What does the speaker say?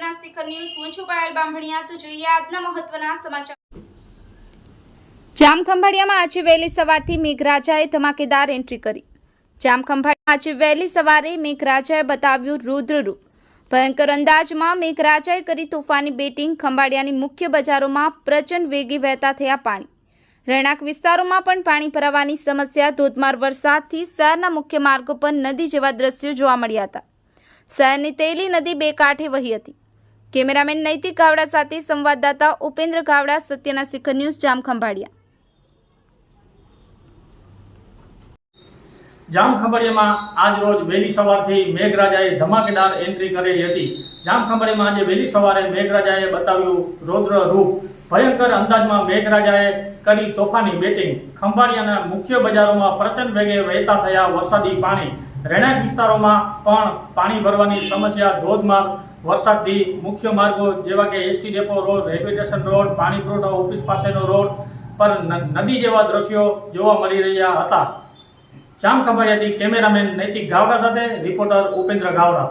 સત્યના શિખર ન્યૂઝ હું છું પાયલ બામણિયા તો જોઈએ આજના મહત્વના સમાચાર। જામખંભાળિયામાં આજે વહેલી સવારથી મેઘરાજાએ ધમાકેદાર એન્ટ્રી કરી। જામખંભાળિયામાં આજે વહેલી સવારે મેઘરાજાએ બતાવ્યું રુદ્ર રૂપ। ભયંકર અંદાજમાં મેઘરાજાએ કરી તોફાની બેટિંગ। ખંભાળિયાની મુખ્ય બજારોમાં પ્રચંડ વેગે વહેતા થયા પાણી। રહેણાંક વિસ્તારોમાં પણ પાણી ભરાવાની સમસ્યા। ધોધમાર વરસાદથી શહેરના મુખ્ય માર્ગો પર નદી જેવા દ્રશ્યો જોવા મળ્યા હતા। શહેરની તેલી નદી બે કાંઠે વહી હતી। કેમેરામેન નૈતિક ગાવડા સાથે સંવાદદાતા ઉપેન્દ્ર ગાવડા, સત્યના શિખર ન્યૂઝ, જામખંભાળિયા। જામખંભાળિયામાં આજ રોજ વહેલી સવારથી મેઘરાજાએ ધમાકેદાર એન્ટ્રી કરેલી હતી। જામખંભાળિયામાં આજે વહેલી સવારે મેઘરાજાએ બતાવ્યું રૌદ્ર રૂપ। ભયંકર અંદાજમાં મેઘરાજાએ કરી તોફાની બેટિંગ। ખંભાળિયાના મુખ્ય બજારોમાં પ્રચંડ વેગે વહેતા થયા વરસાદી પાણી। રહેણાંક વિસ્તારોમાં પણ પાણી ભરવાની સમસ્યા। ધોધમાર વરસાદથી મુખ્ય માર્ગો જેવા કે ST depot road, railway station road, પાણી પુરવઠા ઓફિસ પાસેનો રોડ પર નદી જેવા દ્રશ્યો જોવા મળી રહ્યા હતા। જામખંભાળિયાથી કેમેરામેન નૈતિક ગાવડા સાથે રિપોર્ટર ઉપેન્દ્ર ગાવડા।